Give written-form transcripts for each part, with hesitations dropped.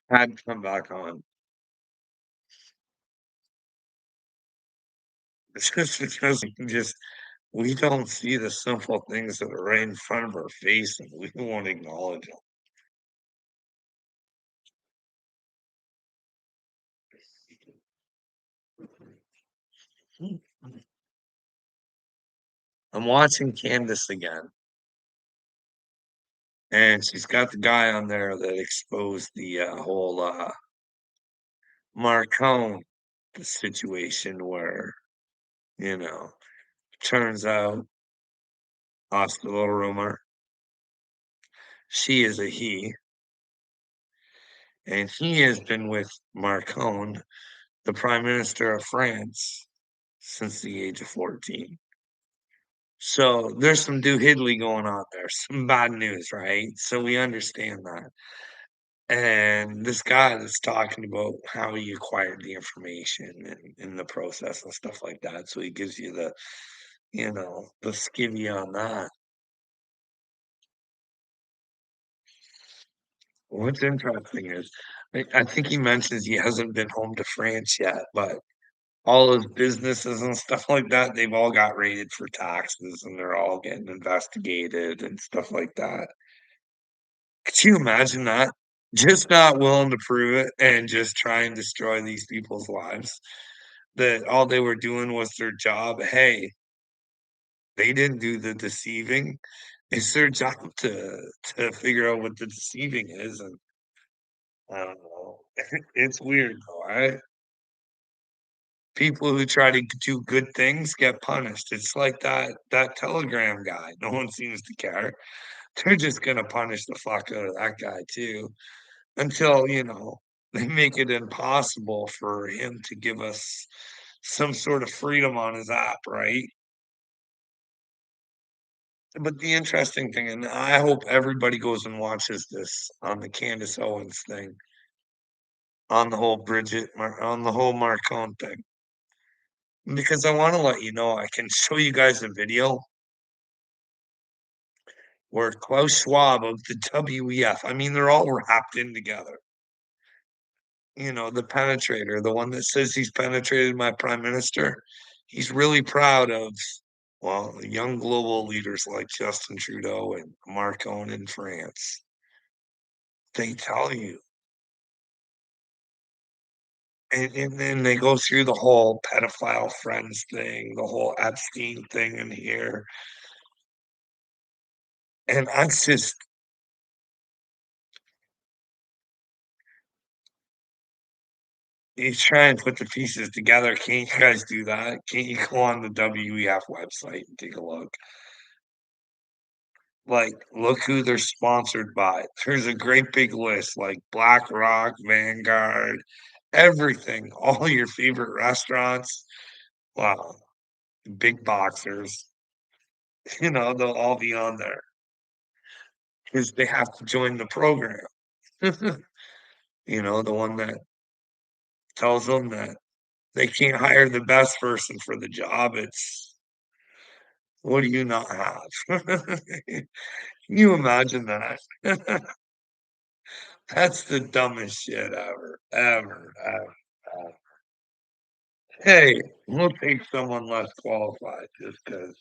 Had to come back on. It's just because we don't see the simple things that are right in front of our face, and we won't acknowledge them. I'm watching Candace again, and she's got the guy on there that exposed the, whole, Marcone situation where, you know, turns out, hasta la rumor, she is a he, and he has been with Marcone, the Prime Minister of France, since the age of 14. So there's some do-hiddly going on there, some bad news, right? So we understand that. And this guy that's talking about how he acquired the information and in the process and stuff like that. So he gives you the, the skivvy on that. What's interesting is I think he mentions he hasn't been home to France yet, but all his businesses and stuff like that, they've all got raided for taxes and they're all getting investigated and stuff like that. Could you imagine that? Just not willing to prove it and just try and destroy these people's lives. That all they were doing was their job. Hey, they didn't do the deceiving. It's their job to figure out what the deceiving is, and I don't know. It's weird though, right? People who try to do good things get punished. It's like that Telegram guy. No one seems to care. They're just gonna punish the fuck out of that guy too. Until, they make it impossible for him to give us some sort of freedom on his app, right? But the interesting thing, and I hope everybody goes and watches this on the Candace Owens thing, on the whole on the whole Marcone thing, because I want to let you know I can show you guys a video where Klaus Schwab of the WEF, I mean, they're all wrapped in together. The penetrator, the one that says he's penetrated my prime minister, he's really proud of, well, young global leaders like Justin Trudeau and Macron in France. They tell you. And then they go through the whole pedophile friends thing, the whole Epstein thing in here. And I just, you try and put the pieces together. Can't you guys do that? Can't you go on the WEF website and take a look? Like, look who they're sponsored by. There's a great big list like BlackRock, Vanguard, everything, all your favorite restaurants. Wow, big boxers, they'll all be on there because they have to join the program. The one that tells them that they can't hire the best person for the job. It's what do you not have? Can you imagine that? That's the dumbest shit ever, ever, ever, ever. Hey, we'll take someone less qualified just because,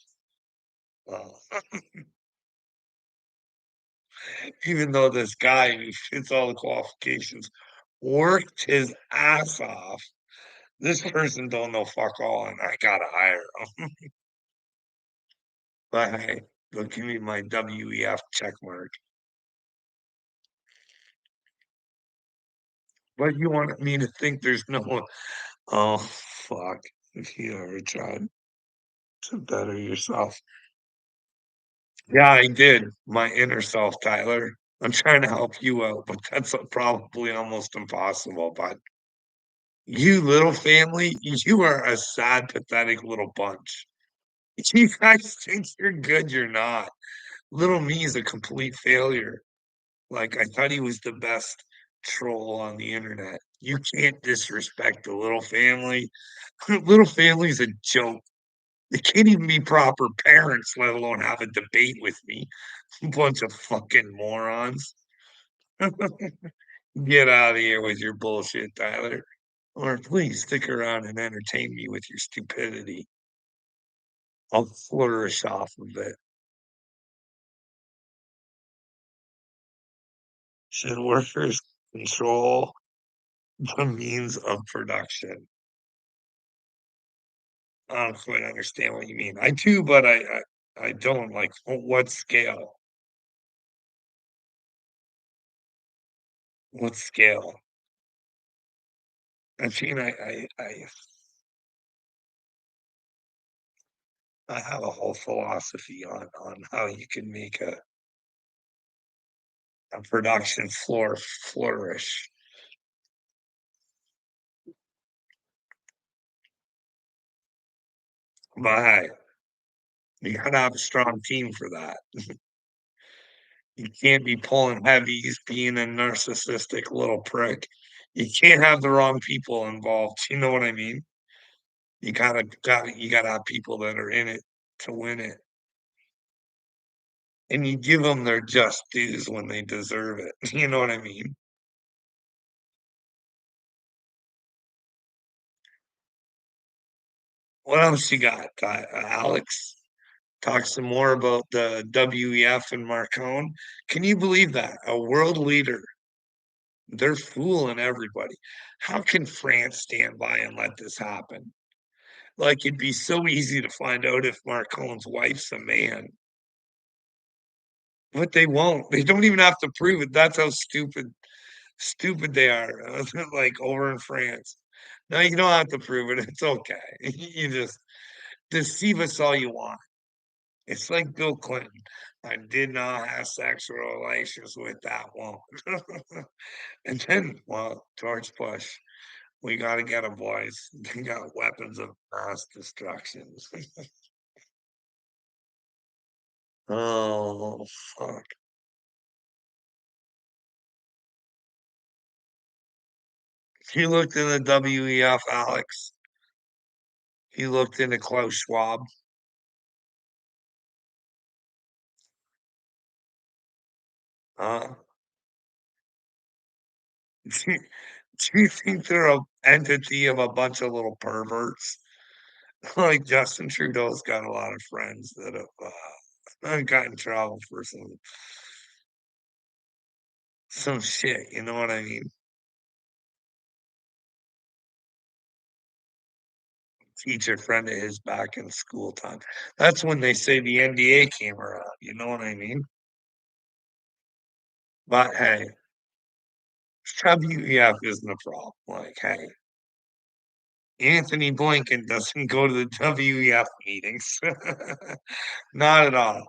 well, even though this guy who fits all the qualifications worked his ass off, this person don't know fuck all, and I gotta hire him. But hey, they'll give me my WEF check mark. But you want me to think there's no one? Oh, fuck. If you ever tried to better yourself. Yeah, I did. My inner self, Tyler. I'm trying to help you out, but that's probably almost impossible. But you little family, you are a sad, pathetic little bunch. You guys think you're good, you're not. Little me is a complete failure. Like, I thought he was the best troll on the internet. You can't disrespect the little family. Little family's a joke. They can't even be proper parents, let alone have a debate with me. Bunch of fucking morons. Get out of here with your bullshit, Tyler. Or please stick around and entertain me with your stupidity. I'll flourish off of it. Should workers control the means of production? I don't quite understand what you mean. I do, but I don't like what scale? What scale? I mean, I have a whole philosophy on how you can make a production floor flourish. But hey, you gotta have a strong team for that. You can't be pulling heavies, being a narcissistic little prick. You can't have the wrong people involved. You know what I mean? You gotta have people that are in it to win it, and you give them their just dues when they deserve it. You know what I mean? What else you got? Alex, talk some more about the WEF and Marcone. Can you believe that? A world leader, they're fooling everybody. How can France stand by and let this happen? Like, it'd be so easy to find out if Marcone's wife's a man, but they won't. They don't even have to prove it. That's how stupid they are, like, over in France. No, you don't have to prove it. It's okay. You just deceive us all you want. It's like Bill Clinton. I did not have sexual relations with that woman. And then, well, George Bush, we gotta get 'em, boys. They got weapons of mass destruction. Oh, fuck. He looked in the WEF, Alex. He looked into Klaus Schwab. Uh, do you think they're a entity of a bunch of little perverts? Like Justin Trudeau's got a lot of friends that have got in trouble for some shit. You know what I mean? Teacher friend of his back in school time. That's when they say the NDA came around. You know what I mean? But hey, WEF isn't a problem. Like, hey, Anthony Blinken doesn't go to the WEF meetings. Not at all.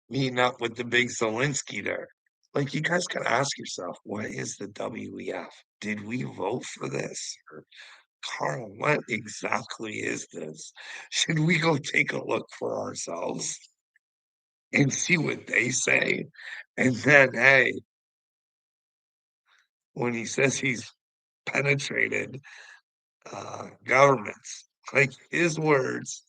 Meeting up with the big Zelensky there. Like, you guys gotta ask yourself, what is the WEF? Did we vote for this? Or, Carl, what exactly is this? Should we go take a look for ourselves and see what they say? And then, hey, when he says he's penetrated governments, like his words,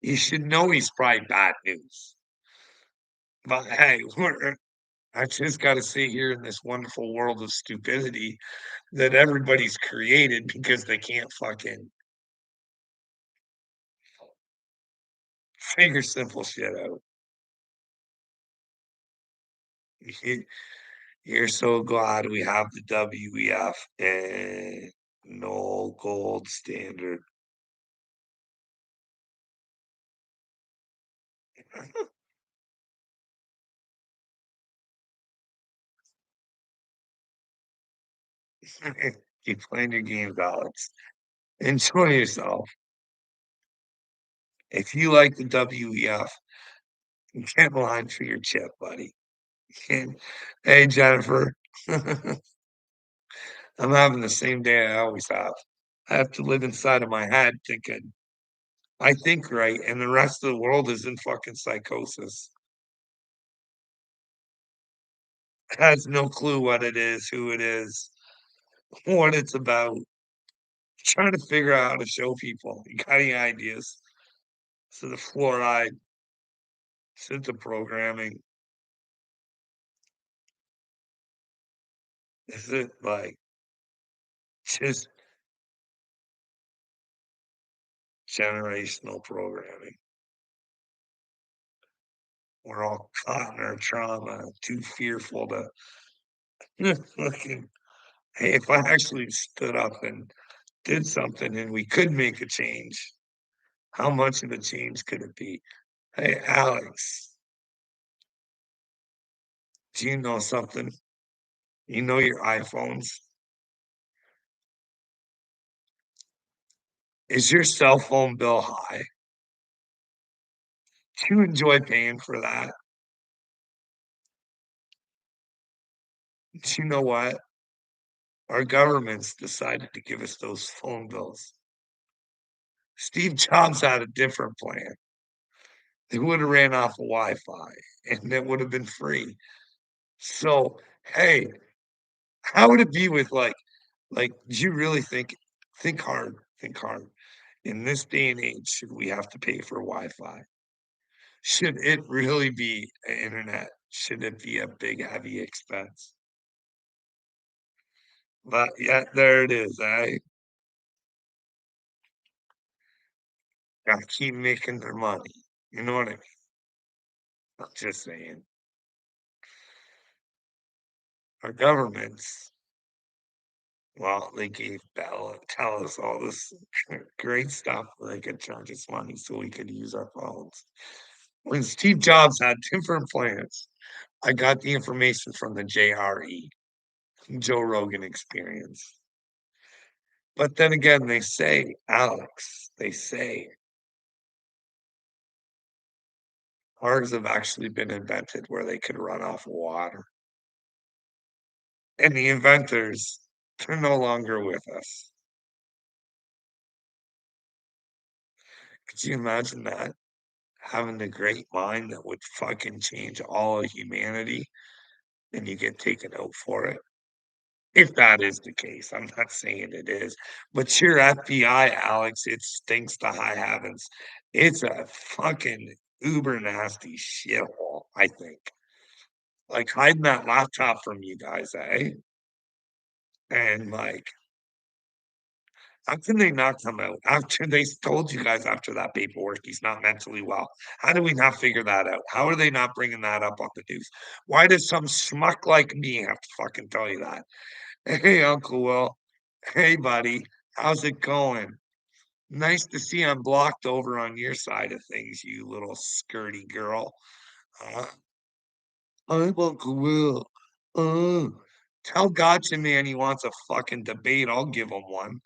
you should know he's probably bad news. But hey, I just got to sit here in this wonderful world of stupidity that everybody's created because they can't fucking figure simple shit out. You- You're so glad we have the WEF and no gold standard. Keep playing your games, Alex. Enjoy yourself. If you like the WEF, get line for your chip, buddy. Hey, Jennifer. I'm having the same day I always have. I have to live inside of my head thinking I think right, and the rest of the world is in fucking psychosis. Has no clue what it is, who it is, what it's about. Trying to figure out how to show people. You got any ideas? So the fluoride, sit the programming. Is it, like, just generational programming? We're all caught in our trauma, too fearful to fucking hey, if I actually stood up and did something and we could make a change, how much of a change could it be? Hey, Alex, do you know something? You know your iPhones? Is your cell phone bill high? Do you enjoy paying for that? Do you know what? Our government's decided to give us those phone bills. Steve Jobs had a different plan. They would have ran off of Wi-Fi and it would have been free. So, hey, how would it be with do you really think hard. In this day and age, should we have to pay for Wi-Fi? Should it really be internet? Should it be a big, heavy expense? But yeah, there it is. I gotta keep making their money. You know what I mean? I'm just saying. Our governments, well, they gave Bell and Telus all this great stuff where they could charge us money so we could use our phones. When Steve Jobs had different plans, I got the information from the JRE, Joe Rogan Experience. But then again, they say, Alex, they say cars have actually been invented where they could run off water. And the inventors, they're no longer with us. Could you imagine that? Having the great mind that would fucking change all of humanity and you get taken out for it. If that is the case, I'm not saying it is, but your FBI, Alex, it stinks to high heavens. It's a fucking uber nasty shithole, I think. Like hiding that laptop from you guys, eh? And like, how can they not come out after they told you guys after that paperwork he's not mentally well? How do we not figure that out? How are they not bringing that up on the news? Why does some schmuck like me have to fucking tell you that? Hey, Uncle Will. Hey, buddy. How's it going? Nice to see I'm blocked over on your side of things, you little skirty girl. Uh, I'm Uncle Will. Uh, tell Gotcha Man he wants a fucking debate. I'll give him one.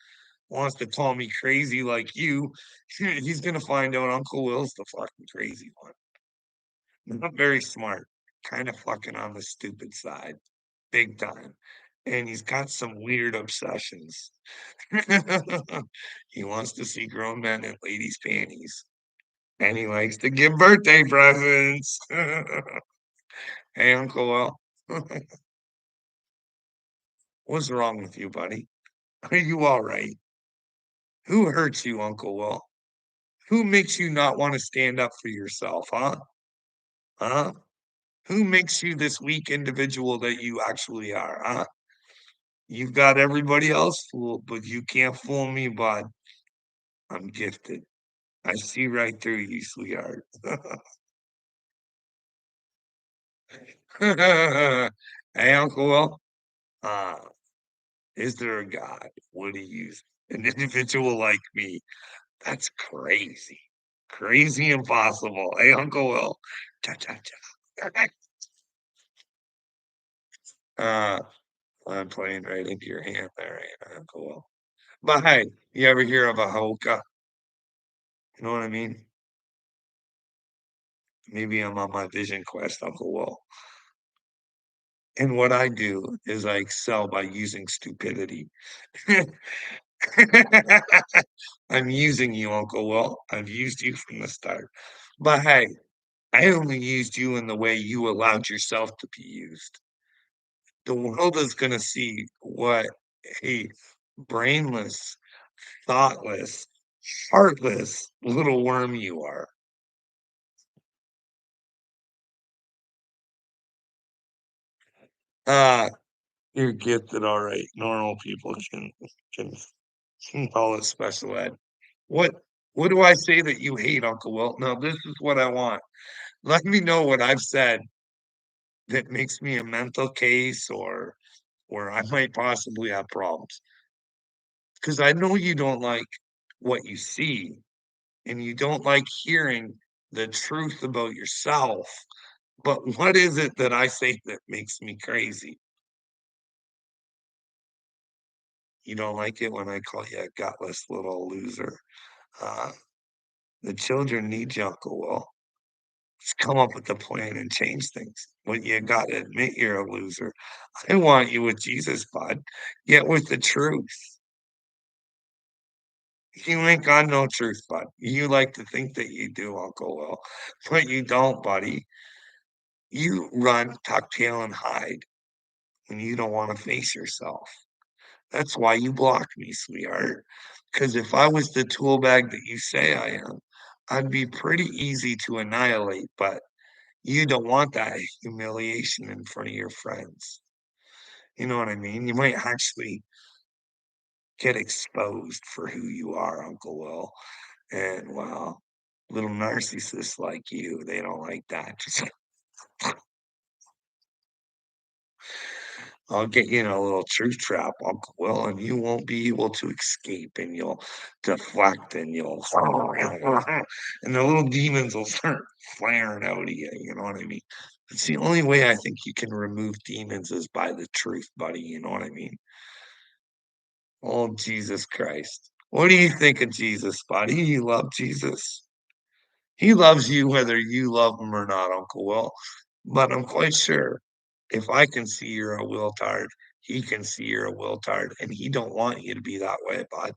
Wants to call me crazy like you. He's gonna find out Uncle Will's the fucking crazy one. Not very smart. Kind of fucking on the stupid side. Big time. And he's got some weird obsessions. He wants to see grown men in ladies' panties. And he likes to give birthday presents. Hey, Uncle Will. What's wrong with you, buddy? Are you all right? Who hurts you, Uncle Will? Who makes you not want to stand up for yourself, huh? Huh? Who makes you this weak individual that you actually are, huh? You've got everybody else fooled, but you can't fool me, bud. I'm gifted. I see right through you, sweetheart. Hey, Uncle Will. Uh, is there a God? Would he use an individual like me? That's crazy. Crazy impossible. Hey, Uncle Will. Cha cha cha. Uh, I'm playing right into your hand there, ain't I, Uncle Will? But hey, you ever hear of a hoka? You know what I mean? Maybe I'm on my vision quest, Uncle Will. And what I do is I excel by using stupidity. I'm using you, Uncle Will. I've used you from the start. But hey, I only used you in the way you allowed yourself to be used. The world is going to see what a brainless, thoughtless, heartless little worm you are. Uh, You're gifted, alright. Normal people can call it special ed. What what do I say that you hate, Uncle Will? No, this is what I want. Let me know what I've said that makes me a mental case or where I might possibly have problems. Because I know you don't like what you see, and you don't like hearing the truth about yourself, but what is it that I say that makes me crazy? You don't like it when I call you a gutless little loser. Uh, the children need you, Uncle Will. Let's come up with a plan and change things. But you gotta admit you're a loser. I want you with Jesus, bud. Get with the truth. You ain't got no truth, bud. You like to think that you do, Uncle Will, but you don't, buddy. You run, tuck tail, and hide when you don't want to face yourself. That's why you block me, sweetheart. Because if I was the tool bag that you say I am, I'd be pretty easy to annihilate, but you don't want that humiliation in front of your friends. You know what I mean? You might actually get exposed for who you are, Uncle Will. And well, little narcissists like you, they don't like that. Just I'll get you in a little truth trap, Uncle Will, and you won't be able to escape, and you'll deflect, and you'll and the little demons will start flaring out of you, you know what I mean? It's the only way I think you can remove demons is by the truth, buddy, you know what I mean? Oh, Jesus Christ. What do you think of Jesus, buddy? You love Jesus? He loves you whether you love him or not, Uncle Will. But I'm quite sure if I can see you're a Wiltard, he can see you're a Wiltard, and he don't want you to be that way, bud.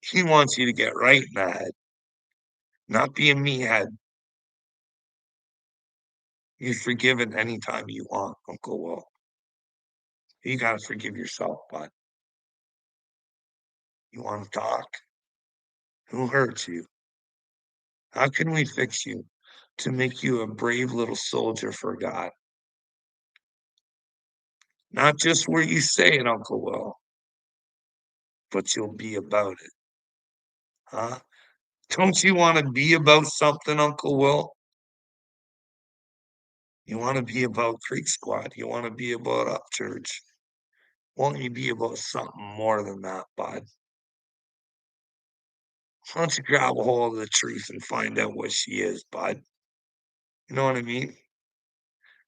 He wants you to get right in the head, not be a meathead. You're forgiven anytime you want, Uncle Will. You gotta forgive yourself, bud. You wanna talk? Who hurt you? How can we fix you to make you a brave little soldier for God? Not just where you say it, Uncle Will, but you'll be about it, huh? Don't you wanna be about something, Uncle Will? You wanna be about Creek Squad, you wanna be about Upchurch. Won't you be about something more than that, bud? Why don't you grab a hold of the truth and find out what she is, bud? You know what I mean?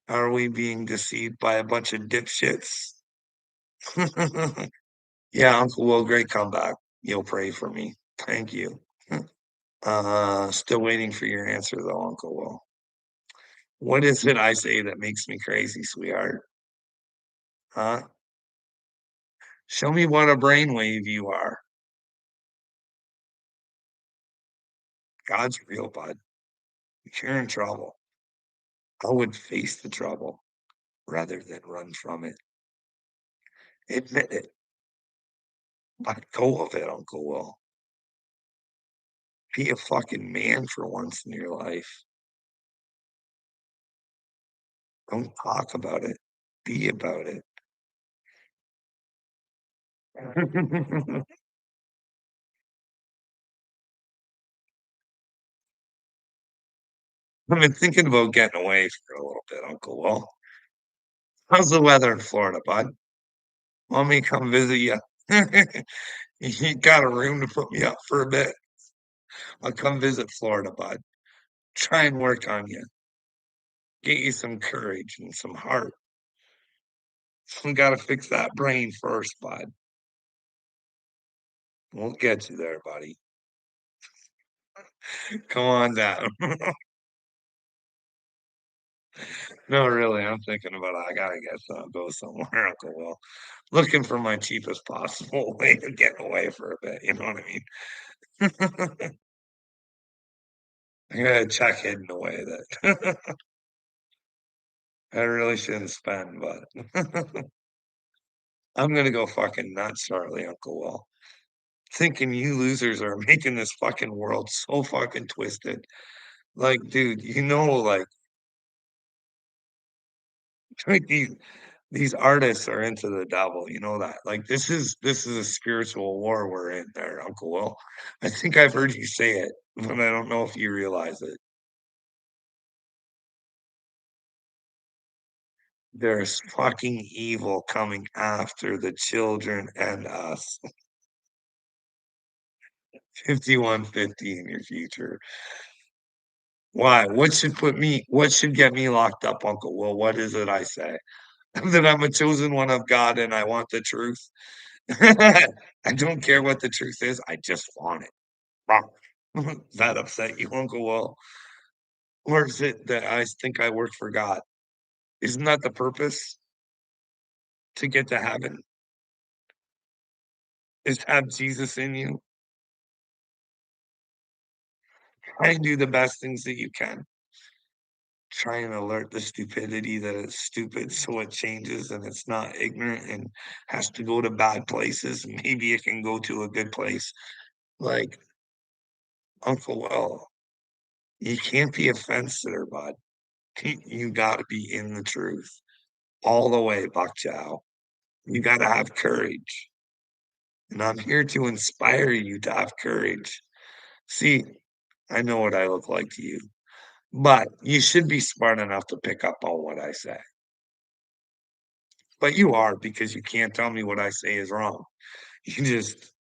Are we being deceived by a bunch of dipshits? Yeah, Uncle Will, great comeback. You'll pray for me. Thank you. Still waiting for your answer though, Uncle Will. What is it I say that makes me crazy, sweetheart? Huh? Show me what a brainwave you are. God's real, bud. You're in trouble. I would face the trouble rather than run from it. Admit it. Let go of it, Uncle Will. Be a fucking man for once in your life. Don't talk about it. Be about it. I've been thinking about getting away for a little bit, Uncle Will. How's the weather in Florida, bud? Want me to come visit you? You got a room to put me up for a bit? I'll come visit Florida, bud. Try and work on you. Get you some courage and some heart. We gotta fix that brain first, bud. We'll get you there, buddy. Come on down. No, really, I'm thinking about I gotta go somewhere, Uncle Will. Looking for my cheapest possible way to get away for a bit, you know what I mean? I got a check hidden away that I really shouldn't spend, but I'm gonna go fucking nuts shortly, Uncle Will. Thinking you losers are making this fucking world so fucking twisted. Like, dude, like these These artists are into the devil, you know that. Like, this is a spiritual war we're in there, Uncle Will. I think I've heard you say it, but I don't know if you realize it. There's fucking evil coming after the children and us. 5150 in your future. Why? What should get me locked up, Uncle Will? What is it I say? That I'm a chosen one of God and I want the truth? I don't care what the truth is, I just want it. Wrong. Does that upset you, Uncle Will? Or is it that I think I work for God? Isn't that the purpose? To get to heaven? Is to have Jesus in you? Try and do the best things that you can. Try and alert the stupidity that it's stupid so it changes and it's not ignorant and has to go to bad places. Maybe it can go to a good place. Like, Uncle Will, you can't be a fence sitter, bud. You gotta be in the truth all the way, Buck Chow. You gotta have courage. And I'm here to inspire you to have courage. See, I know what I look like to you, but you should be smart enough to pick up on what I say. But you are because you can't tell me what I say is wrong. You just,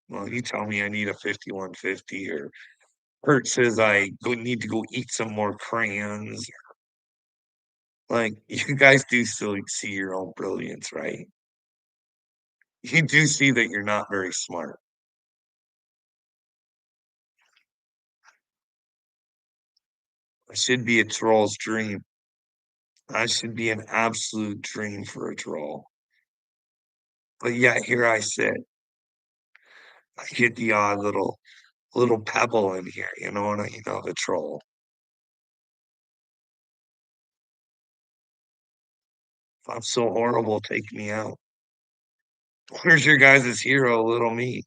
well, you tell me I need a 5150 or Kurt says I need to go eat some more crayons. Like, you guys do still see your own brilliance, right? You do see that you're not very smart. I should be a troll's dream. I should be an absolute dream for a troll. But yet here I sit. I get the odd little pebble in here, the troll. If I'm so horrible, take me out. Where's your guys' hero, little me?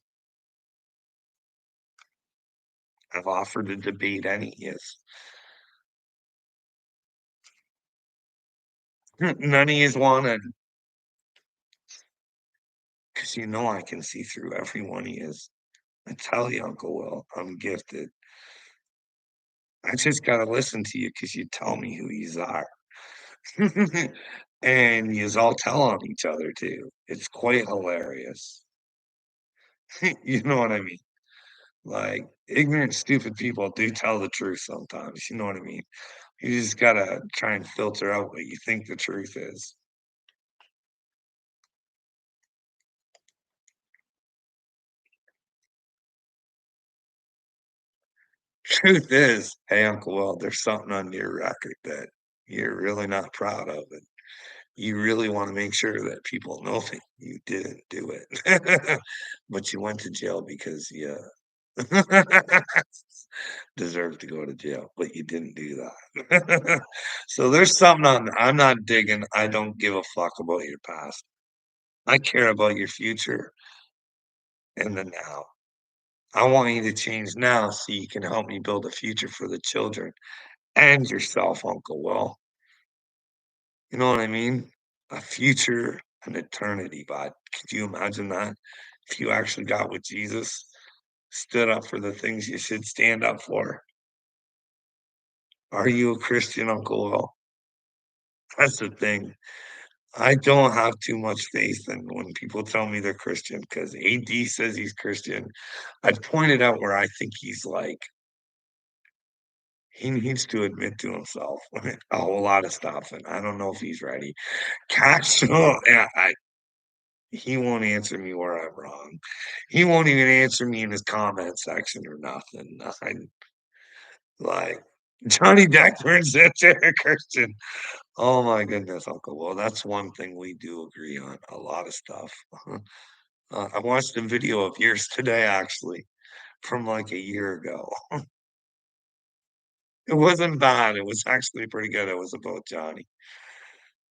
I've offered to debate any is. None of yous wanted, because you know I can see through every one of yous. I tell you, Uncle Will, I'm gifted. I just gotta listen to you because you tell me who yous are. And yous all tell on each other too. It's quite hilarious. You know what I mean? Like, ignorant, stupid people do tell the truth sometimes, you know what I mean? You just gotta try and filter out what you think the truth is. Truth is, hey, Uncle Will, there's something on your record that you're really not proud of, and you really wanna make sure that people know that you didn't do it. But you went to jail because you deserve to go to jail, but you didn't do that. So there's something on I'm not digging, I don't give a fuck about your past. I care about your future and the now. I want you to change now so you can help me build a future for the children and yourself, Uncle Will. You know what I mean? A future, an eternity, bud. Could you imagine that? If you actually got with Jesus, stood up for the things you should stand up for. Are you a Christian, Uncle Will? That's the thing. I don't have too much faith in when people tell me they're Christian because AD says he's Christian. I've pointed out where I think he's like, he needs to admit to himself a whole lot of stuff, and I don't know if he's ready. Castro, yeah, he won't answer me where I'm wrong. He won't even answer me in his comment section or nothing. Nothing like Johnny Deckburn said to Christian. Oh my goodness, Uncle. Well, that's one thing we do agree on. A lot of stuff. I watched a video of yours today, actually, from like a year ago. It wasn't bad. It was actually pretty good. It was about Johnny.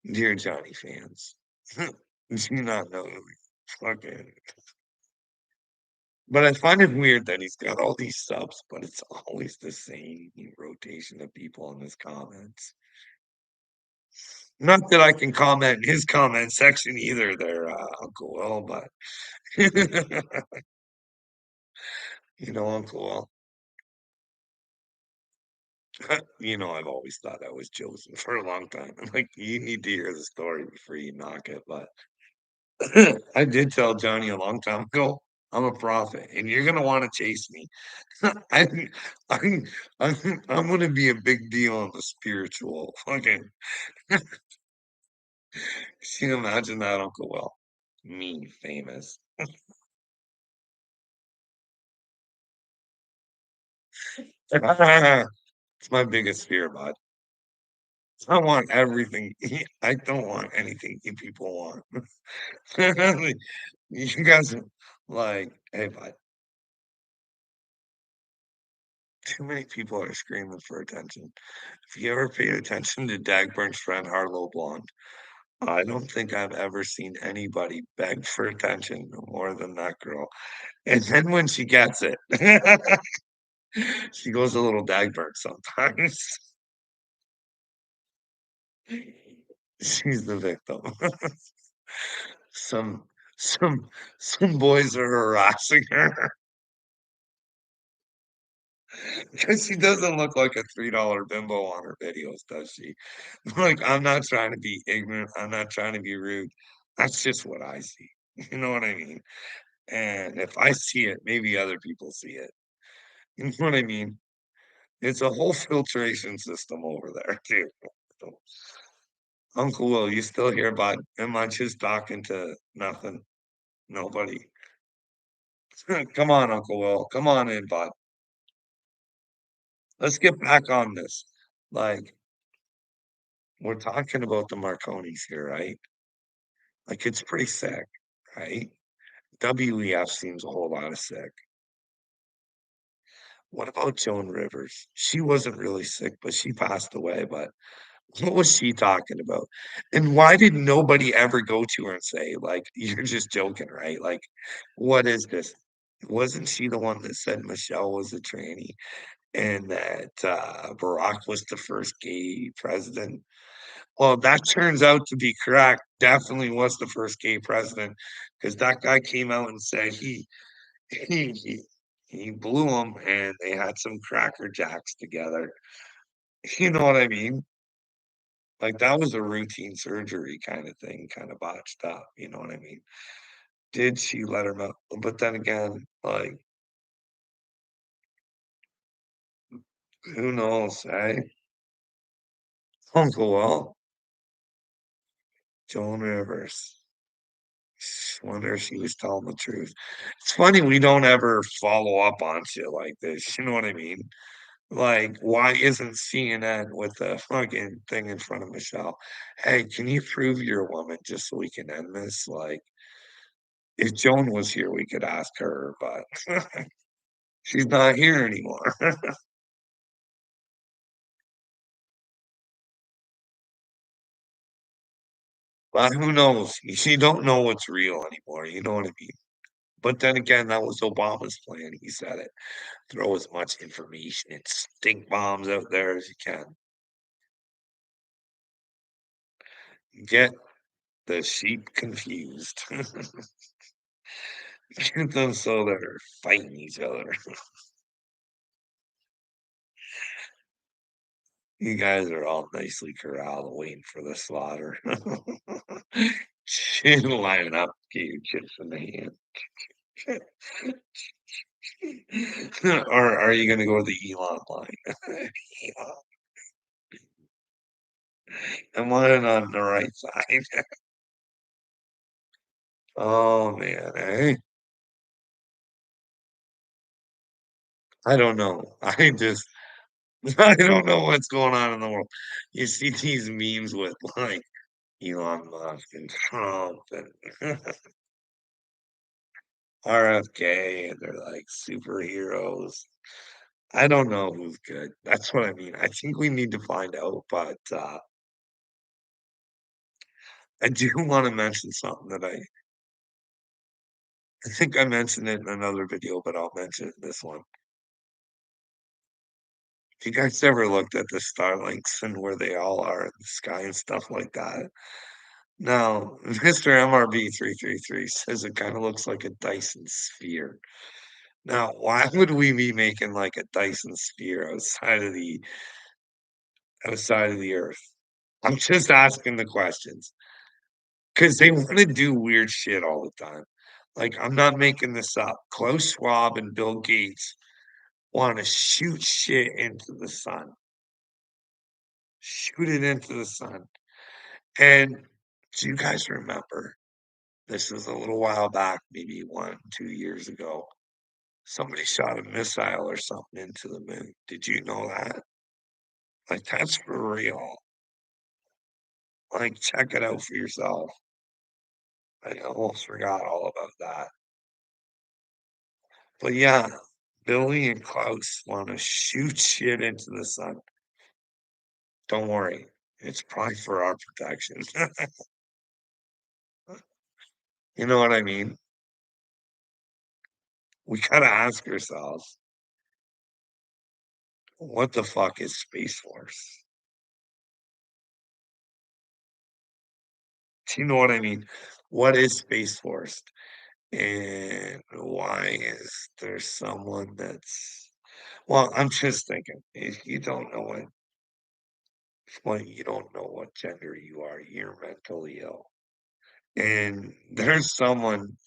Dear Johnny fans. Do you not know who fucking but I find it weird that he's got all these subs, but it's always the same rotation of people in his comments. Not that I can comment in his comment section either there, Uncle Will, but Uncle Will. I've always thought I was chosen for a long time. I'm like, you need to hear the story before you knock it. But I did tell Johnny a long time ago, I'm a prophet, and you're gonna want to chase me. I'm, I'm, I'm gonna be a big deal on the spiritual. Fucking, can you imagine that, Uncle Will? Me, famous. It's my biggest fear, bud. I want everything. I don't want anything you people want. You guys are like, hey, bud, too many people are screaming for attention. If you ever paid attention to Dagburn's friend Harlow Blonde, I don't think I've ever seen anybody beg for attention more than that girl. And then when she gets it, she goes a little Dagburn sometimes. She's the victim. Some some some boys are harassing her because she doesn't look like a $3 bimbo on her videos, does she? Like, I'm not trying to be ignorant. I'm not trying to be rude. That's just what I see. You know what I mean? And if I see it, maybe other people see it. You know what I mean? It's a whole filtration system over there, too. So, Uncle Will, you still here, bud? Am I just talking to nothing? Nobody. Come on, Uncle Will. Come on in, bud. Let's get back on this. Like, we're talking about the Marconis here, right? Like, it's pretty sick, right? WEF seems a whole lot of sick. What about Joan Rivers? She wasn't really sick, but she passed away. But what was she talking about? And why did nobody ever go to her and say, like, you're just joking, right? Like, what is this? Wasn't she the one that said Michelle was a tranny and that Barack was the first gay president? Well, that turns out to be correct. Definitely was the first gay president because that guy came out and said he he, he blew him and they had some cracker jacks together. You know what I mean? Like that was a routine surgery kind of thing, kind of botched up. You know what I mean? Did she let him out? But then again, like who knows? Eh? Uncle Will, Joan Rivers. Wonder if she was telling the truth. It's funny we don't ever follow up on shit like this. You know what I mean? Like, why isn't CNN with the fucking thing in front of Michelle? Hey, can you prove you're a woman just so we can end this? Like, if Joan was here, we could ask her, but she's not here anymore. But who knows? You don't know what's real anymore. You know what I mean? But then again, that was Obama's plan. He said it. Throw as much information and stink bombs out there as you can. Get the sheep confused. Get them so they're fighting each other. You guys are all nicely corralled waiting for the slaughter. Line up, get your chips in the hand. Or are you gonna go the Elon line? Elon. I'm on the right side. Oh man, eh? I don't know. I don't know what's going on in the world. You see these memes with like Elon Musk and Trump and RFK, and they're like superheroes. I don't know who's good. That's what I mean. I think we need to find out, but I do want to mention something that I think I mentioned it in another video, but I'll mention it in this one. You guys ever looked at the Starlinks and where they all are in the sky and stuff like that? Now, Mr. MRB333 says it kinda looks like a Dyson sphere. Now, why would we be making, like, a Dyson sphere outside of the Earth? I'm just asking the questions, 'cause they wanna do weird shit all the time. Like, I'm not making this up. Klaus Schwab and Bill Gates wanna shoot shit into the sun. Shoot it into the sun. And do you guys remember, this was a little while back, maybe 1, 2 years ago, somebody shot a missile or something into the moon. Did you know that? Like, that's for real. Like, check it out for yourself. I almost forgot all about that. But yeah, Billy and Klaus wanna shoot shit into the sun. Don't worry, it's probably for our protection. You know what I mean? We gotta ask ourselves, what the fuck is Space Force? Do you know what I mean? What is Space Force? And why is there someone that's well, I'm just thinking, if you don't know you don't know what gender you are, you're mentally ill. And there's someone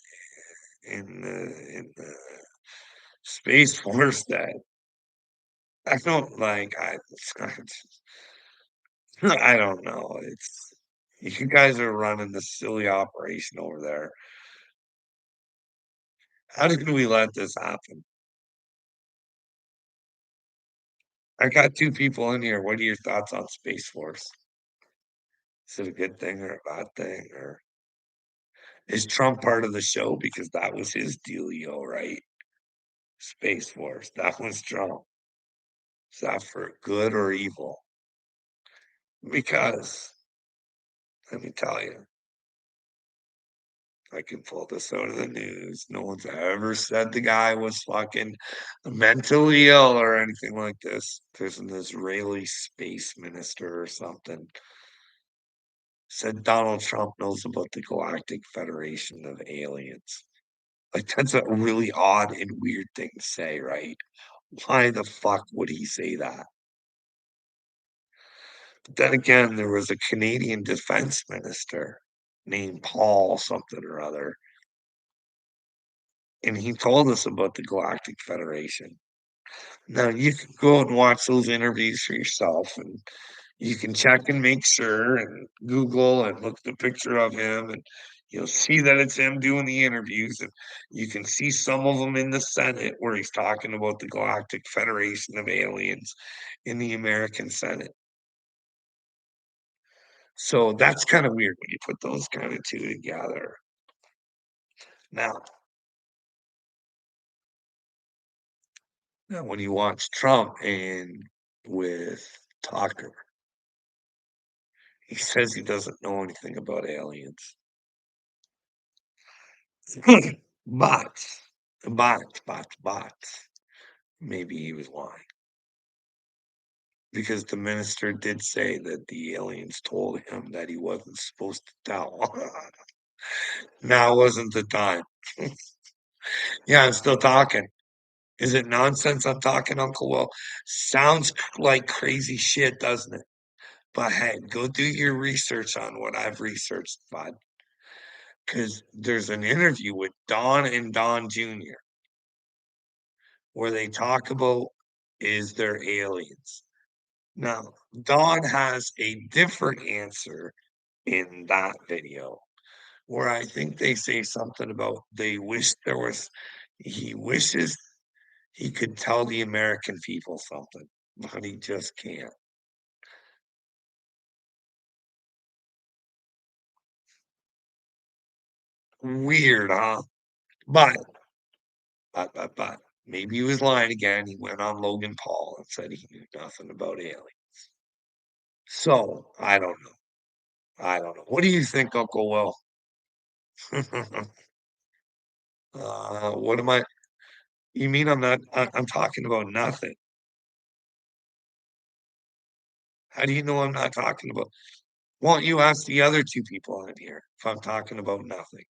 in the Space Force that I don't like, I don't know, it's you guys are running this silly operation over there. How did we let this happen? I got 2 people in here. What are your thoughts on Space Force? Is it a good thing or a bad thing? Or is Trump part of the show because that was his dealio, right? Space Force, that was Trump. Is that for good or evil? Because let me tell you, I can pull this out of the news. No one's ever said the guy was fucking mentally ill or anything like this. There's an Israeli space minister or something said Donald Trump knows about the Galactic Federation of Aliens. Like, that's a really odd and weird thing to say, right? Why the fuck would he say that? But then again, there was a Canadian defense minister named Paul something or other, and he told us about the Galactic Federation. Now, you can go and watch those interviews for yourself, and you can check and make sure and Google and look at the picture of him, and you'll see that it's him doing the interviews, and you can see some of them in the Senate where he's talking about the Galactic Federation of Aliens in the American Senate. So that's kinda weird when you put those kinda 2 together. Now when you watch Trump and with Tucker, he says he doesn't know anything about aliens. But, but, maybe he was lying because the minister did say that the aliens told him that he wasn't supposed to tell. Now wasn't the time. Yeah, I'm still talking. Is it nonsense I'm talking, Uncle Will? Sounds like crazy shit, doesn't it? But hey, go do your research on what I've researched, bud. Because there's an interview with Don and Don Jr. where they talk about is there aliens? Now, Don has a different answer in that video where I think they say something about they wish there was he wishes he could tell the American people something, but he just can't. Weird, huh? But, but, maybe he was lying again. He went on Logan Paul and said he knew nothing about aliens. So, I don't know. I don't know. What do you think, Uncle Will? What am I? You mean I'm not? I'm talking about nothing. How do you know I'm not talking about why don't you ask the other 2 people on here if I'm talking about nothing?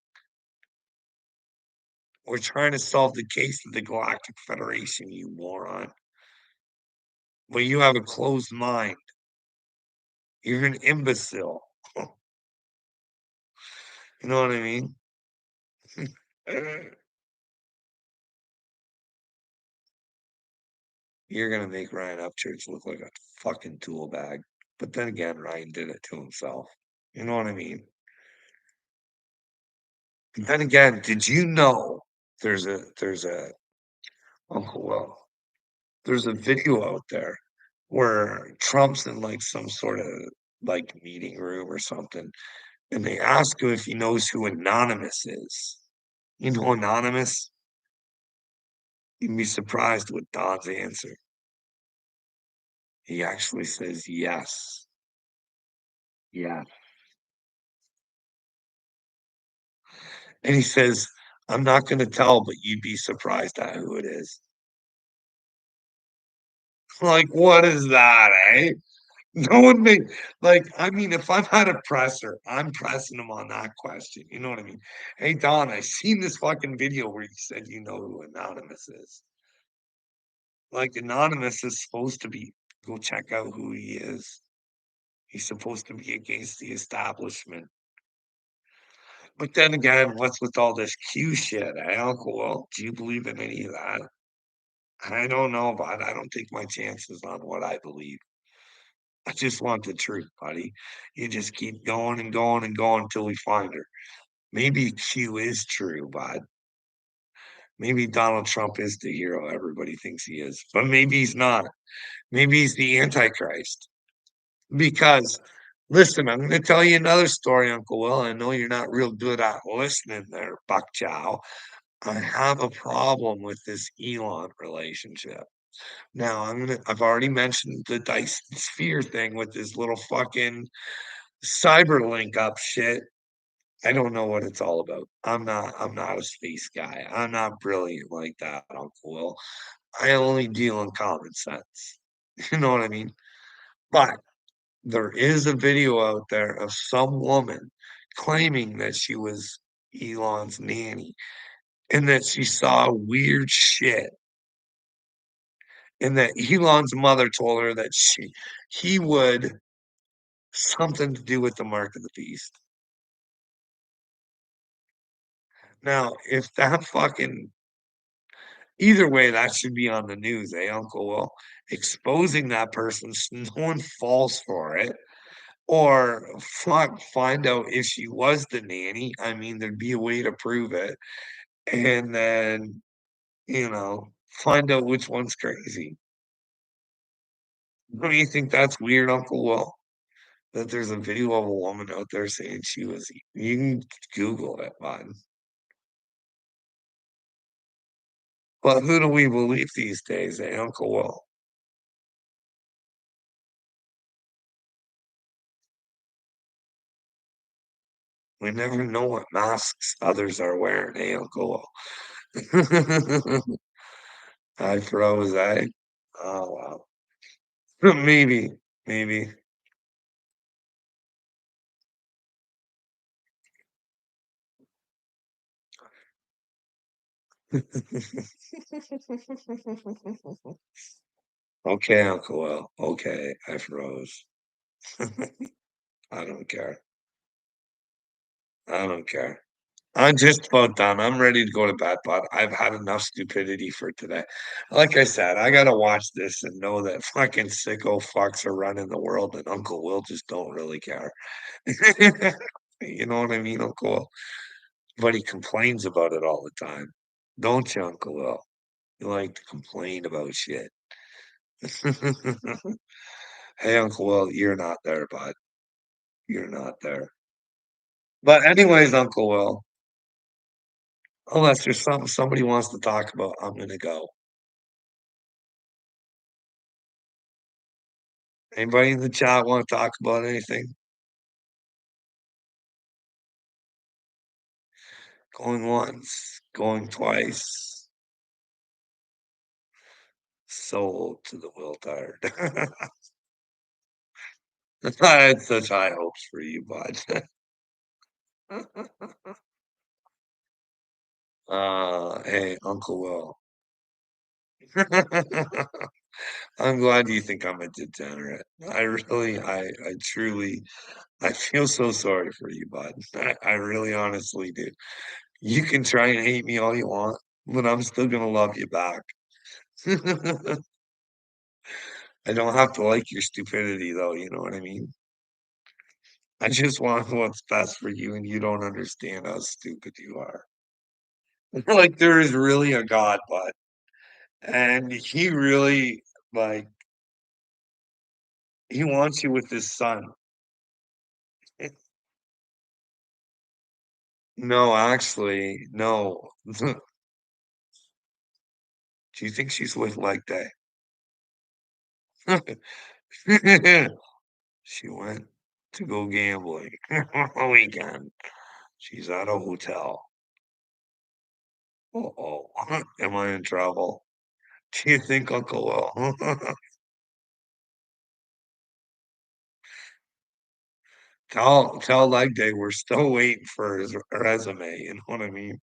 We're trying to solve the case of the Galactic Federation, you moron. But you have a closed mind. You're an imbecile. You know what I mean? You're gonna make Ryan Upchurch look like a fucking tool bag. But then again, Ryan did it to himself. You know what I mean? But then again, did you know there's a Uncle Will, there's a video out there where Trump's in like some sort of like meeting room or something, and they ask him if he knows who Anonymous is. You know Anonymous? You'd be surprised with Don's answer. He actually says yes. Yeah. And he says, I'm not gonna tell, but you'd be surprised at who it is. Like, what is that, eh? No one made like, I mean, if I'm at a presser, I'm pressing him on that question, you know what I mean? "Hey, Don, I seen this fucking video where you said you know who Anonymous is." Like, Anonymous is supposed to be go check out who he is. He's supposed to be against the establishment. But then again, what's with all this Q shit, eh, Uncle Will? Do you believe in any of that? I don't know, but I don't take my chances on what I believe. I just want the truth, buddy. You just keep going and going and going until we find her. Maybe Q is true, bud. Maybe Donald Trump is the hero everybody thinks he is, but maybe he's not. Maybe he's the Antichrist. Because, listen, I'm going to tell you another story, Uncle Will. I know you're not real good at listening there, Buck Chow. I have a problem with this Elon relationship. Now, I've already mentioned the Dyson Sphere thing with this little fucking Cyberlink up shit. I don't know what it's all about. I'm not a space guy. I'm not brilliant like that, Uncle Will. I only deal in common sense. You know what I mean? But there is a video out there of some woman claiming that she was Elon's nanny and that she saw weird shit and that Elon's mother told her that he would something to do with the mark of the beast. Now, if that fucking either way, that should be on the news, eh, Uncle Will? Exposing that person so no one falls for it, or fuck, find out if she was the nanny. I mean, there'd be a way to prove it, and then, find out which one's crazy. Don't you think that's weird, Uncle Will? That there's a video of a woman out there saying she was you can Google it, bud. But who do we believe these days, eh, Uncle Will? We never know what masks others are wearing, eh, Uncle Will? I froze, eh? Oh, wow. Maybe, maybe. Okay, Uncle Will. Okay, I froze. I don't care. I don't care. I'm just about done. I'm ready to go to bed, but I've had enough stupidity for today. Like I said, I gotta watch this and know that fucking sicko fucks are running the world and Uncle Will just don't really care. You know what I mean, Uncle Will? But he complains about it all the time. Don't you, Uncle Will? You like to complain about shit. Hey, Uncle Will, you're not there, bud. You're not there. But anyways, Uncle Will, unless there's something somebody wants to talk about, I'm gonna go. Anybody in the chat wanna talk about anything? Going once, going twice, sold to the will tired. I had such high hopes for you, bud. Hey, Uncle Will. I'm glad you think I'm a degenerate. I truly, I feel so sorry for you, bud. I really honestly do. You can try and hate me all you want, but I'm still gonna love you back. I don't have to like your stupidity though, you know what I mean? I just want what's best for you, and you don't understand how stupid you are. Like, there is really a God, bud, and he really, like, he wants you with his son. No, actually, no. Do you think she's with Leg Day? She went to go gambling on a weekend. She's at a hotel. Uh-oh. Am I in trouble? Do you think Uncle Will? Tell Leg Day we're still waiting for his resume, you know what I mean?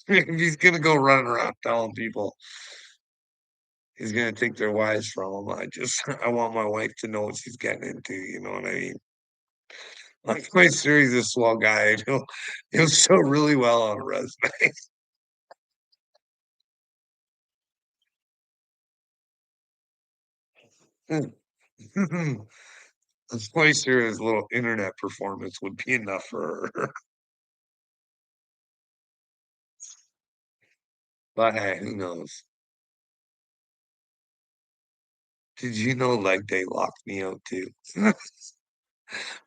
If he's gonna go running around telling people he's gonna take their wives from him, I want my wife to know what she's getting into, you know what I mean? I'm quite sure he's a swell guy, and he'll show really well on a resume. I'm quite sure his little internet performance would be enough for her. But hey, who knows? Did you know Leg Day locked me out too?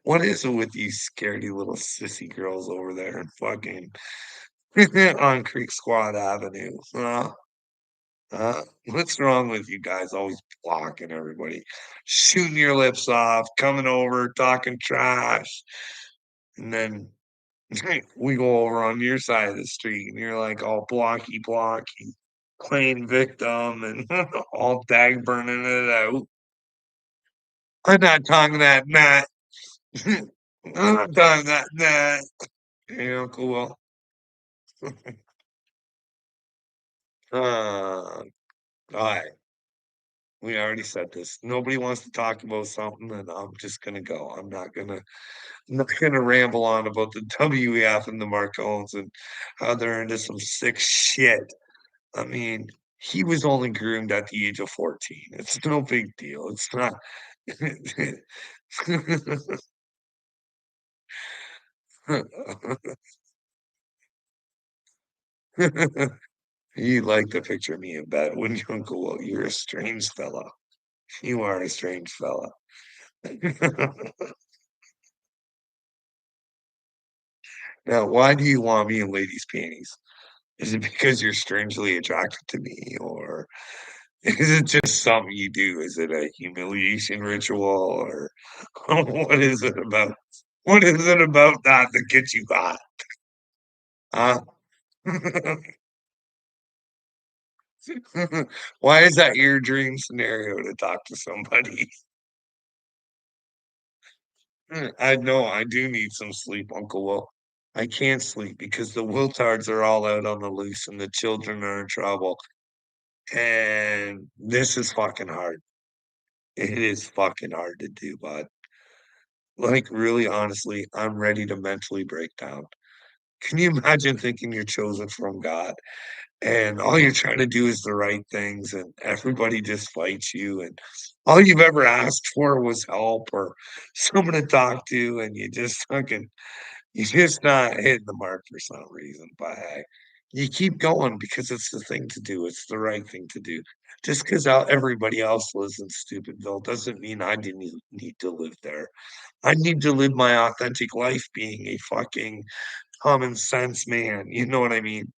What is it with you scaredy little sissy girls over there and fucking on Creek Squad Avenue? What's wrong with you guys always blocking everybody? Shooting your lips off, coming over, talking trash, and then we go over on your side of the street and you're like all blocky, playing victim and all dag burning it out. I'm not talking that Matt. I'm not talking that Matt. Hey, Uncle Will. Uh, alright. We already said this. Nobody wants to talk about something, and I'm just gonna go. I'm not gonna ramble on about the WEF and the Marcones and how they're into some sick shit. I mean, he was only groomed at the age of 14. It's no big deal. It's not. You like to picture me in bed, wouldn't you, Uncle Will? You're a strange fella. You are a strange fella. Now, why do you want me in ladies' panties? Is it because you're strangely attracted to me, or is it just something you do? Is it a humiliation ritual, or what is it about? What is it about that gets you hot? Huh? Why is that your dream scenario to talk to somebody? I know I do need some sleep, Uncle Will. I can't sleep because the Wiltards are all out on the loose and the children are in trouble. And this is fucking hard. It is fucking hard to do, but like really honestly, I'm ready to mentally break down. Can you imagine thinking you're chosen from God and all you're trying to do is the right things and everybody just fights you and all you've ever asked for was help or someone to talk to and you're just not hitting the mark for some reason, but hey, you keep going because it's the thing to do. It's the right thing to do. Just because everybody else lives in Stupidville doesn't mean I didn't need to live there. I need to live my authentic life being a fucking common sense man. You know what I mean?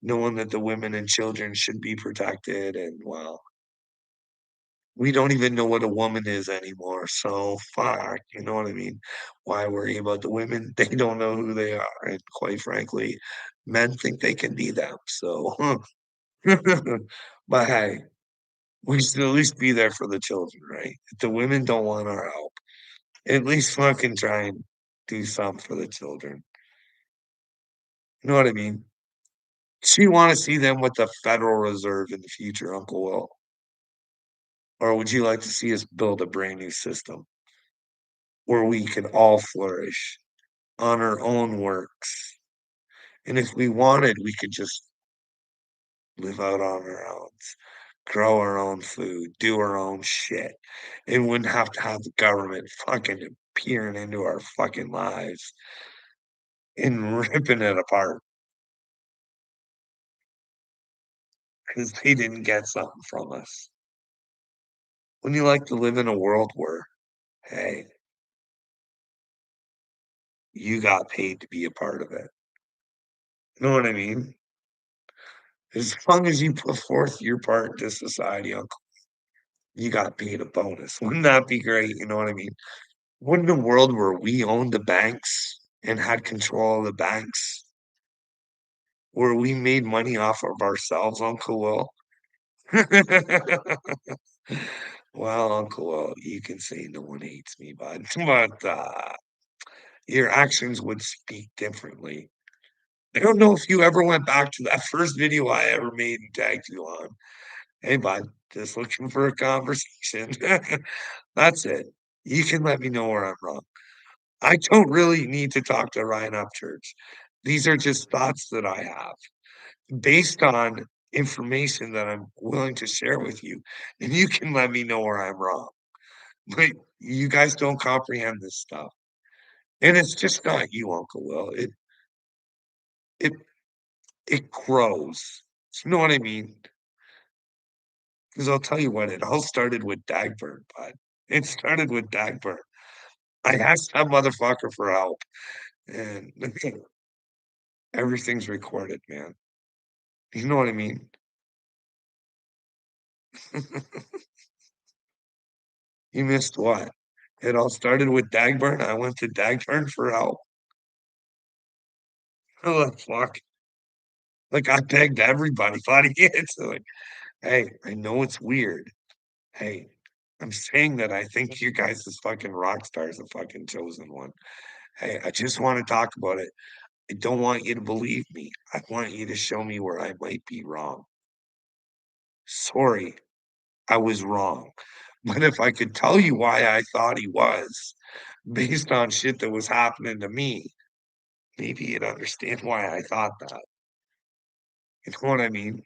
Knowing that the women and children should be protected and well, we don't even know what a woman is anymore. So fuck, you know what I mean? Why worry about the women? They don't know who they are. And quite frankly, men think they can be them. So, but hey, we should at least be there for the children, right? If the women don't want our help, At least fucking try and do something for the children. You know what I mean? Do you wanna see them with the Federal Reserve in the future, Uncle Will? Or would you like to see us build a brand new system where we can all flourish on our own works? And if we wanted, we could just live out on our own, grow our own food, do our own shit, and wouldn't have to have the government fucking peering into our fucking lives and ripping it apart because they didn't get something from us. Wouldn't you like to live in a world where, hey, you got paid to be a part of it? You know what I mean? As long as you put forth your part to society, uncle, you got paid a bonus. Wouldn't that be great? You know what I mean? Wouldn't a world where we owned the banks and had control of the banks, where we made money off of ourselves, Uncle Will? Well, Uncle Will, you can say no one hates me, bud, but your actions would speak differently. I don't know if you ever went back to that first video I ever made and tagged you on. Hey, bud, just looking for a conversation. That's it. You can let me know where I'm wrong. I don't really need to talk to Ryan Upchurch. These are just thoughts that I have based on information that I'm willing to share with you, and you can let me know where I'm wrong. But you guys don't comprehend this stuff. And it's just not you, Uncle Will. It it grows. You know what I mean? Because I'll tell you what, it all started with Dagburn, bud. It started with Dagburn. I asked that motherfucker for help, and everything's recorded, man. You know what I mean? You missed what? It all started with Dagburn. I went to Dagburn for help. Oh, the fuck? Like, I begged everybody, buddy. It's like, "Hey, I know it's weird. Hey, I'm saying that I think you guys as fucking rock stars the fucking chosen one. Hey, I just wanna talk about it. I don't want you to believe me. I want you to show me where I might be wrong. Sorry, I was wrong. But if I could tell you why I thought he was, based on shit that was happening to me, maybe you'd understand why I thought that. You know what I mean?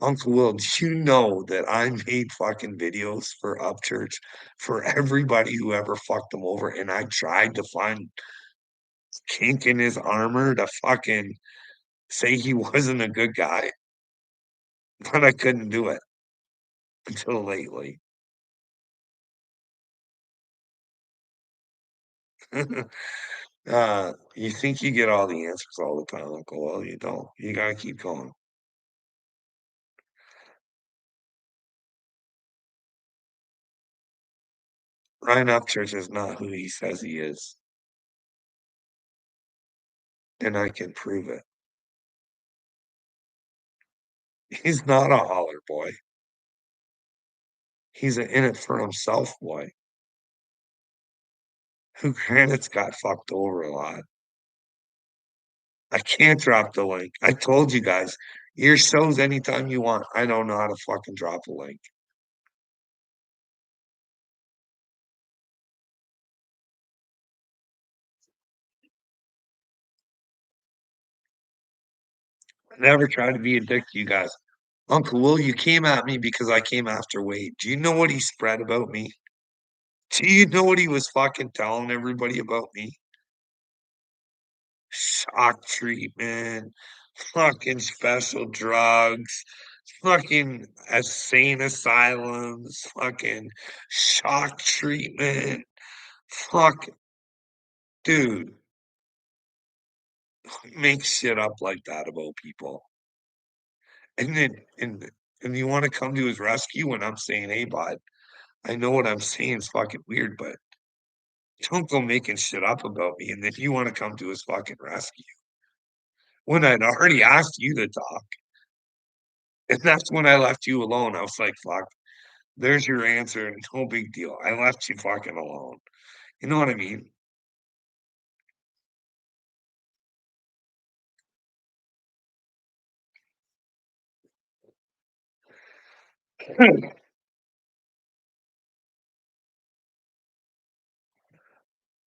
Uncle Will, do you know that I made fucking videos for Upchurch for everybody who ever fucked him over, and I tried to find kink in his armor to fucking say he wasn't a good guy, but I couldn't do it until lately. You think you get all the answers all the time, Uncle Will, you don't. You gotta keep going. Ryan Upchurch is not who he says he is, and I can prove it. He's not a holler boy. He's an in it for himself boy, who granted got fucked over a lot. I can't drop the link. I told you guys, your shows anytime you want. I don't know how to fucking drop a link. I never tried to be a dick to you guys. Uncle Will, you came at me because I came after Wade. Do you know what he spread about me? Do you know what he was fucking telling everybody about me? Shock treatment, fucking special drugs, fucking insane asylums, fucking shock treatment. Fuck, dude, make shit up like that about people. And then, and you want to come to his rescue when I'm saying, hey, bud, I know what I'm saying is fucking weird, but don't go making shit up about me. And then you want to come to his fucking rescue when I'd already asked you to talk. And that's when I left you alone. I was like, fuck, there's your answer. And no big deal. I left you fucking alone. You know what I mean?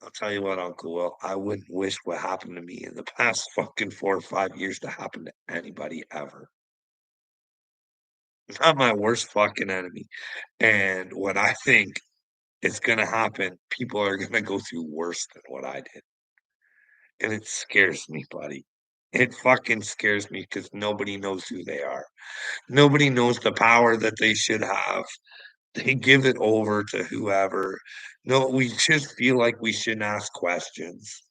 I'll tell you what, Uncle Will, I wouldn't wish what happened to me in the past fucking 4 or 5 years to happen to anybody ever. Not my worst fucking enemy. And what I think is gonna happen, people are gonna go through worse than what I did. And it scares me, buddy. It fucking scares me because nobody knows who they are. Nobody knows the power that they should have. They give it over to whoever. No, we just feel like we shouldn't ask questions.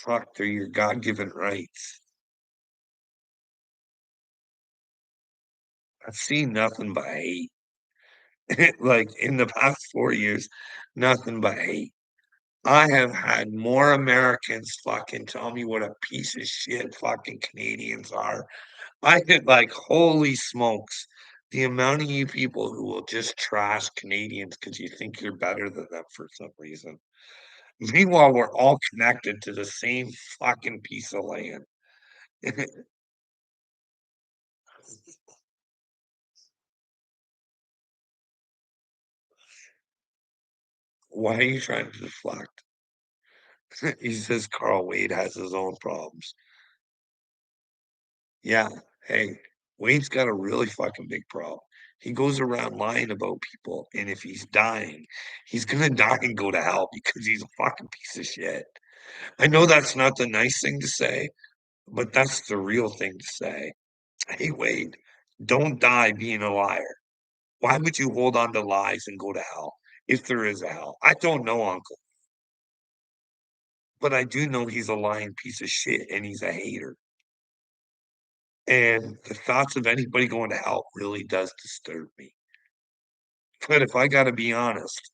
Fuck, they're your God-given rights. I've seen nothing but hate. Like, in the past 4 years, nothing but hate. I have had more Americans fucking tell me what a piece of shit fucking Canadians are. I could like, holy smokes, the amount of you people who will just trash Canadians because you think you're better than them for some reason. Meanwhile, we're all connected to the same fucking piece of land. Why are you trying to deflect? He says Carl Wade has his own problems. Yeah, hey, Wade's got a really fucking big problem. He goes around lying about people, and if he's dying, he's gonna die and go to hell because he's a fucking piece of shit. I know that's not the nice thing to say, but that's the real thing to say. Hey, Wade, don't die being a liar. Why would you hold on to lies and go to hell if there is a hell? I don't know, uncle, but I do know he's a lying piece of shit and he's a hater. And the thoughts of anybody going to hell really does disturb me. But if I gotta be honest,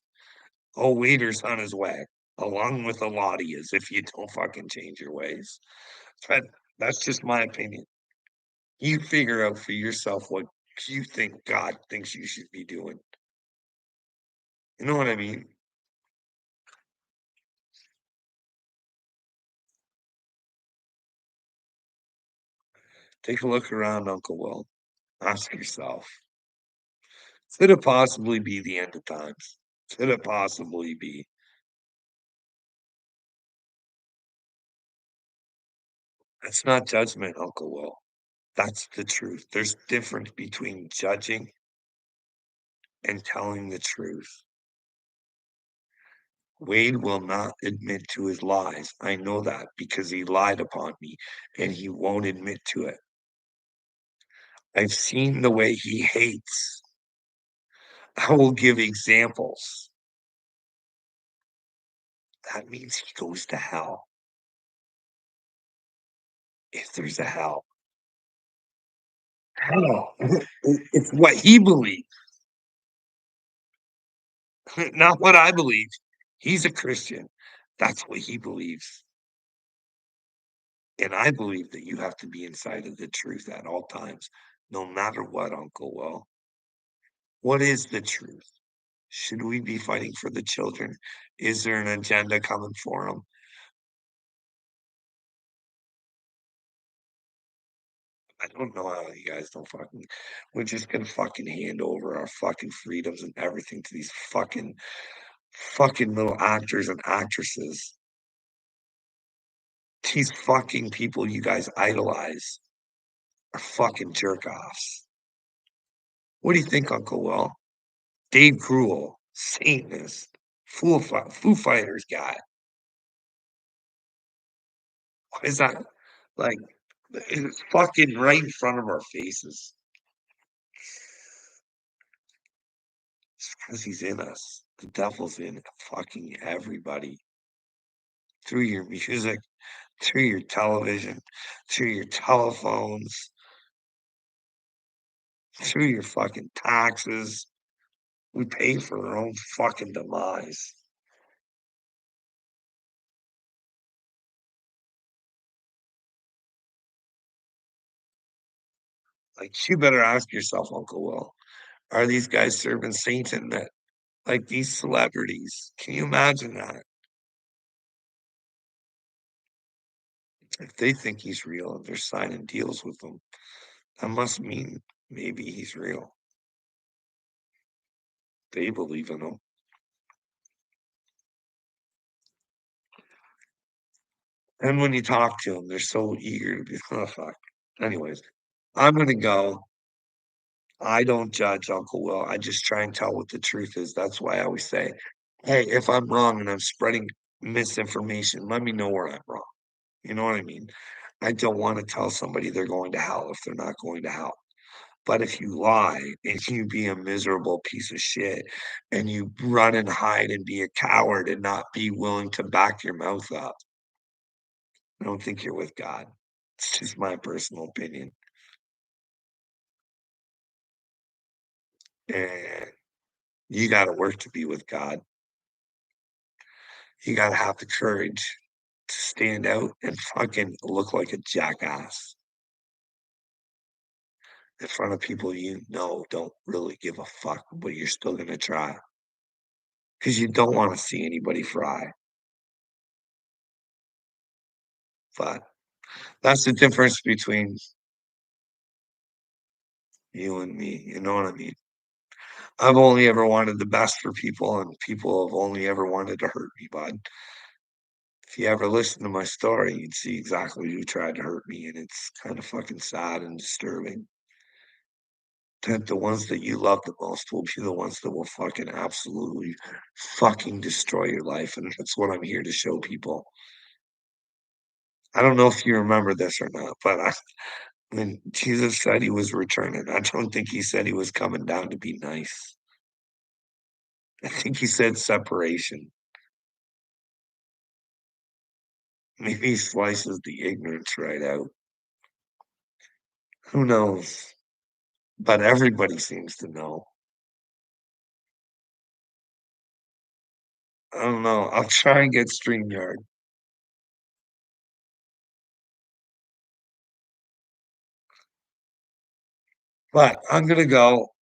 oh, Wader's on his way, along with a lot of yous if you don't fucking change your ways. But that's just my opinion. You figure out for yourself what you think God thinks you should be doing. You know what I mean? Take a look around, Uncle Will. Ask yourself, could it possibly be the end of times? Could it possibly be? That's not judgment, Uncle Will. That's the truth. There's difference between judging and telling the truth. Wade will not admit to his lies. I know that because he lied upon me and he won't admit to it. I've seen the way he hates. I will give examples. That means he goes to hell if there's a hell. Hell. It's what he believes, not what I believe. He's a Christian. That's what he believes. And I believe that you have to be inside of the truth at all times, no matter what, Uncle Will. What is the truth? Should we be fighting for the children? Is there an agenda coming for them? I don't know how you guys don't fucking we're just gonna fucking hand over our fucking freedoms and everything to these fucking little actors and actresses. These fucking people you guys idolize are fucking jerk offs. What do you think, Uncle Will? Dave Grohl, Satanist, Foo Fighters guy. Why is that? Like, it's fucking right in front of our faces. It's because he's in us. The devil's in fucking everybody. Through your music, through your television, through your telephones, through your fucking taxes. We pay for our own fucking demise. Like, you better ask yourself, Uncle Will, are these guys serving Satan that Like these celebrities, can you imagine that? If they think he's real and they're signing deals with him, that must mean maybe he's real. They believe in him. And when you talk to them, they're so eager to be oh, fuck. Anyways, I'm gonna go. I don't judge Uncle Will. I just try and tell what the truth is. That's why I always say, "Hey, if I'm wrong and I'm spreading misinformation, let me know where I'm wrong." You know what I mean? I don't wanna tell somebody they're going to hell if they're not going to hell. But if you lie and you be a miserable piece of shit and you run and hide and be a coward and not be willing to back your mouth up, I don't think you're with God. It's just my personal opinion. And you gotta work to be with God. You gotta have the courage to stand out and fucking look like a jackass in front of people you know don't really give a fuck, but you're still gonna try because you don't wanna see anybody fry. But that's the difference between you and me, you know what I mean? I've only ever wanted the best for people, and people have only ever wanted to hurt me, bud. If you ever listen to my story, you'd see exactly who tried to hurt me, and it's kind of fucking sad and disturbing. That the ones that you love the most will be the ones that will fucking absolutely fucking destroy your life, and that's what I'm here to show people. I don't know if you remember this or not, but when Jesus said he was returning, I don't think he said he was coming down to be nice. I think he said separation. Maybe he slices the ignorance right out. Who knows? But everybody seems to know. I don't know. I'll try and get StreamYard. But I'm gonna go.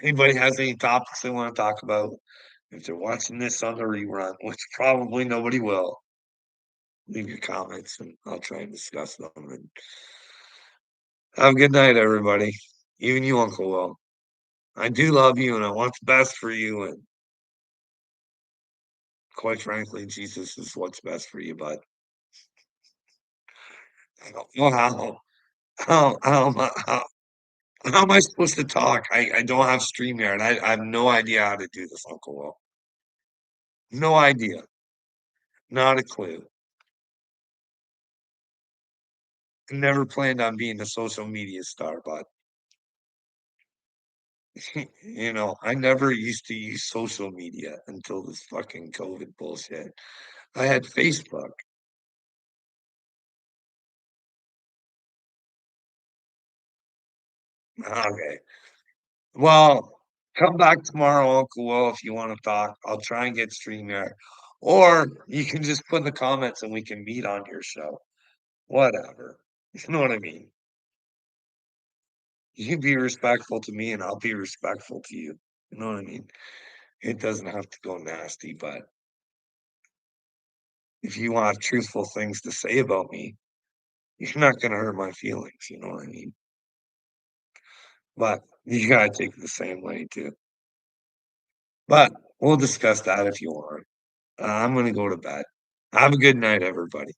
Anybody has any topics they wanna talk about, if they're watching this on the rerun, which probably nobody will, leave your comments and I'll try and discuss them, and have a good night, everybody. Even you, Uncle Will. I do love you, and I want the best for you, and quite frankly, Jesus is what's best for you, bud. I don't know how am I supposed to talk? I don't have StreamYard. I have no idea how to do this, Uncle Will. No idea. Not a clue. Never planned on being a social media star, but you know, I never used to use social media until this fucking COVID bullshit. I had Facebook. Okay. Well, come back tomorrow, Uncle Will, if you want to talk. I'll try and get StreamYard. Or you can just put in the comments and we can meet on your show. Whatever. You know what I mean? You be respectful to me and I'll be respectful to you. You know what I mean? It doesn't have to go nasty, but if you want truthful things to say about me, you're not gonna hurt my feelings, you know what I mean? But you gotta take it the same way too. But we'll discuss that if you want. I'm gonna go to bed. Have a good night, everybody.